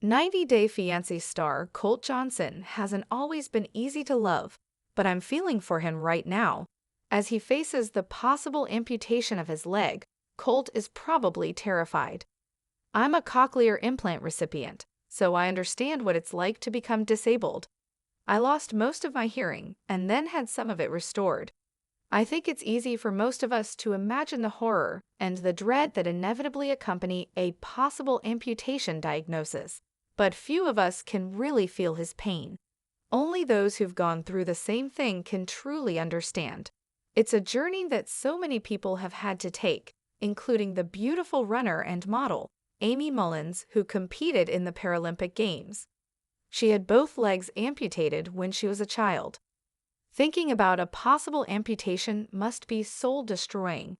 90-Day Fiancé star Colt Johnson hasn't always been easy to love, but I'm feeling for him right now. As he faces the possible amputation of his leg, Colt is probably terrified. I'm a cochlear implant recipient, so I understand what it's like to become disabled. I lost most of my hearing and then had some of it restored. I think it's easy for most of us to imagine the horror and the dread that inevitably accompany a possible amputation diagnosis, but few of us can really feel his pain. Only those who've gone through the same thing can truly understand. It's a journey that so many people have had to take, including the beautiful runner and model, Amy Mullins, who competed in the Paralympic Games. She had both legs amputated when she was a child. Thinking about a possible amputation must be soul-destroying.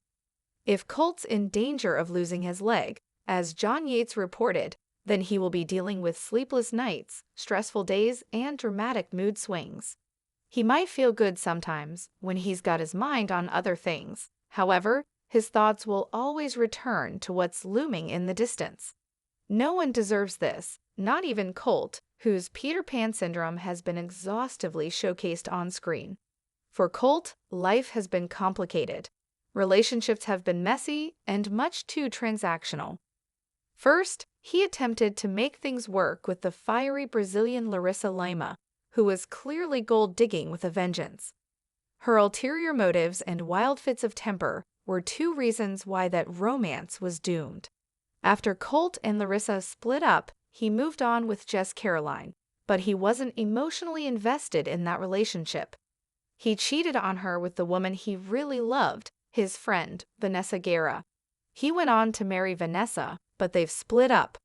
If Colt's in danger of losing his leg, as John Yates reported, then he will be dealing with sleepless nights, stressful days, and dramatic mood swings. He might feel good sometimes when he's got his mind on other things. However, his thoughts will always return to what's looming in the distance. No one deserves this, not even Colt, whose Peter Pan syndrome has been exhaustively showcased on screen. For Colt, life has been complicated. Relationships have been messy and much too transactional. First, he attempted to make things work with the fiery Brazilian Larissa Lima, who was clearly gold-digging with a vengeance. Her ulterior motives and wild fits of temper were two reasons why that romance was doomed. After Colt and Larissa split up, he moved on with Jess Caroline, but he wasn't emotionally invested in that relationship. He cheated on her with the woman he really loved, his friend, Vanessa Guerra. He went on to marry Vanessa, but they've split up.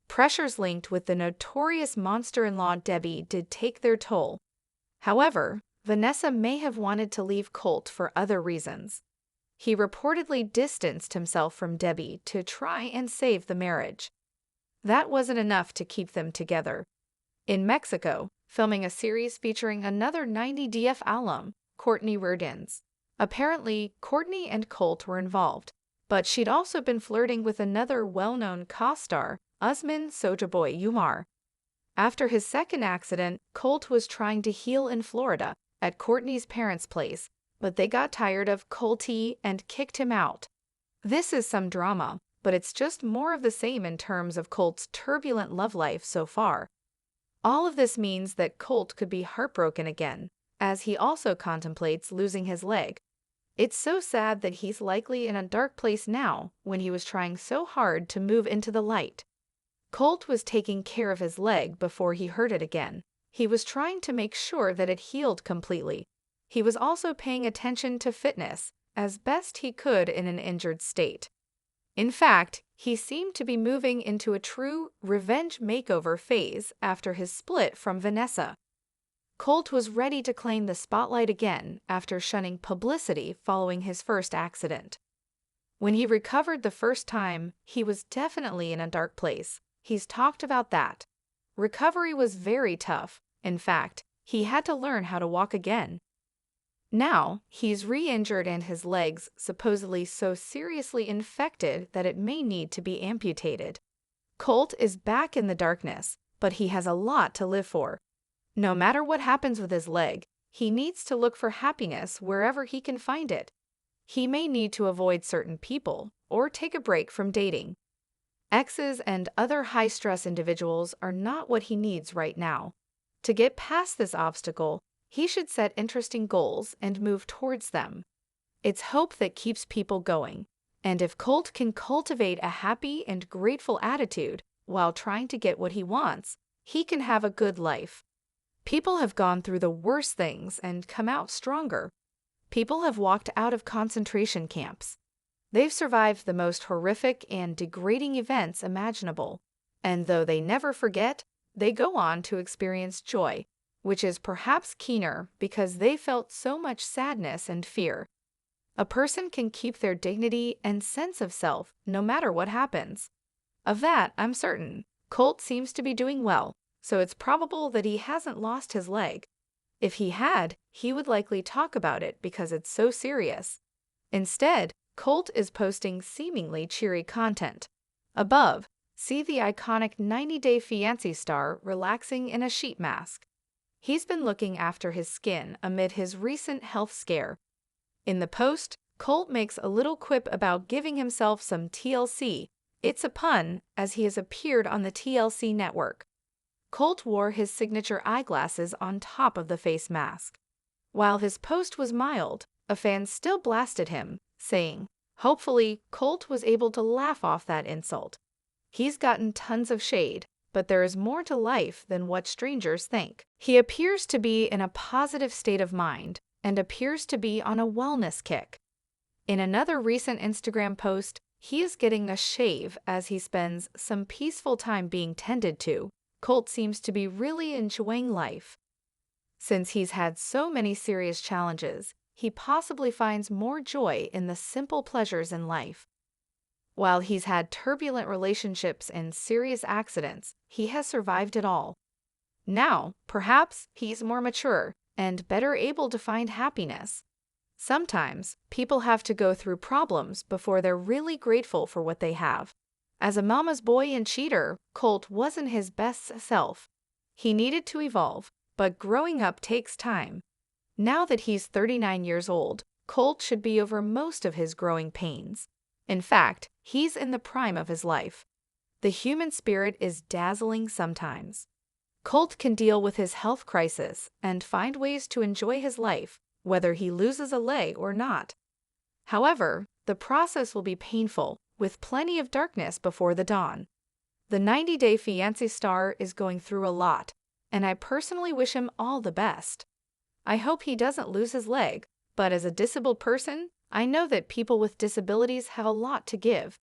Pressures linked with the notorious monster-in-law Debbie did take their toll. However, Vanessa may have wanted to leave Colt for other reasons. He reportedly distanced himself from Debbie to try and save the marriage. That wasn't enough to keep them together. In Mexico, filming a series featuring another 90DF alum, Courtney Reardons. Apparently, Courtney and Colt were involved, but she'd also been flirting with another well-known co-star, Usman Sojaboy Umar. After his second accident, Colt was trying to heal in Florida, at Courtney's parents' place, but they got tired of Colty and kicked him out. This is some drama, but it's just more of the same in terms of Colt's turbulent love life so far. All of this means that Colt could be heartbroken again, as he also contemplates losing his leg. It's so sad that he's likely in a dark place now when he was trying so hard to move into the light. Colt was taking care of his leg before he hurt it again. He was trying to make sure that it healed completely. He was also paying attention to fitness, as best he could in an injured state. In fact, he seemed to be moving into a true revenge makeover phase after his split from Vanessa. Colt was ready to claim the spotlight again after shunning publicity following his first accident. When he recovered the first time, he was definitely in a dark place. He's talked about that. Recovery was very tough. In fact, he had to learn how to walk again. Now, he's re-injured and his legs supposedly so seriously infected that it may need to be amputated. Colt is back in the darkness, but he has a lot to live for. No matter what happens with his leg, he needs to look for happiness wherever he can find it. He may need to avoid certain people or take a break from dating. Exes and other high-stress individuals are not what he needs right now. To get past this obstacle, he should set interesting goals and move towards them. It's hope that keeps people going, and if Colt can cultivate a happy and grateful attitude while trying to get what he wants, he can have a good life. People have gone through the worst things and come out stronger. People have walked out of concentration camps. They've survived the most horrific and degrading events imaginable, and though they never forget, they go on to experience joy, which is perhaps keener because they felt so much sadness and fear. A person can keep their dignity and sense of self no matter what happens. Of that, I'm certain. Colt seems to be doing well, so it's probable that he hasn't lost his leg. If he had, he would likely talk about it because it's so serious. Instead, Colt is posting seemingly cheery content. Above, See the iconic 90-Day Fiancé star relaxing in a sheet mask. He's been looking after his skin amid his recent health scare. In the post, Colt makes a little quip about giving himself some TLC. It's a pun, as he has appeared on the TLC network. Colt wore his signature eyeglasses on top of the face mask. While his post was mild, a fan still blasted him, saying, "Hopefully, Colt was able to laugh off that insult. He's gotten tons of shade, but there is more to life than what strangers think." He appears to be in a positive state of mind and appears to be on a wellness kick. In another recent Instagram post, he is getting a shave as he spends some peaceful time being tended to. Colt seems to be really enjoying life. Since he's had so many serious challenges, he possibly finds more joy in the simple pleasures in life. While he's had turbulent relationships and serious accidents, he has survived it all. Now, perhaps, he's more mature and better able to find happiness. Sometimes, people have to go through problems before they're really grateful for what they have. As a mama's boy and cheater, Colt wasn't his best self. He needed to evolve, but growing up takes time. Now that he's 39 years old, Colt should be over most of his growing pains. In fact, he's in the prime of his life. The human spirit is dazzling sometimes. Colt can deal with his health crisis and find ways to enjoy his life, whether he loses a leg or not. However, the process will be painful, with plenty of darkness before the dawn. The 90-Day Fiancé star is going through a lot, and I personally wish him all the best. I hope he doesn't lose his leg, but as a disabled person, I know that people with disabilities have a lot to give.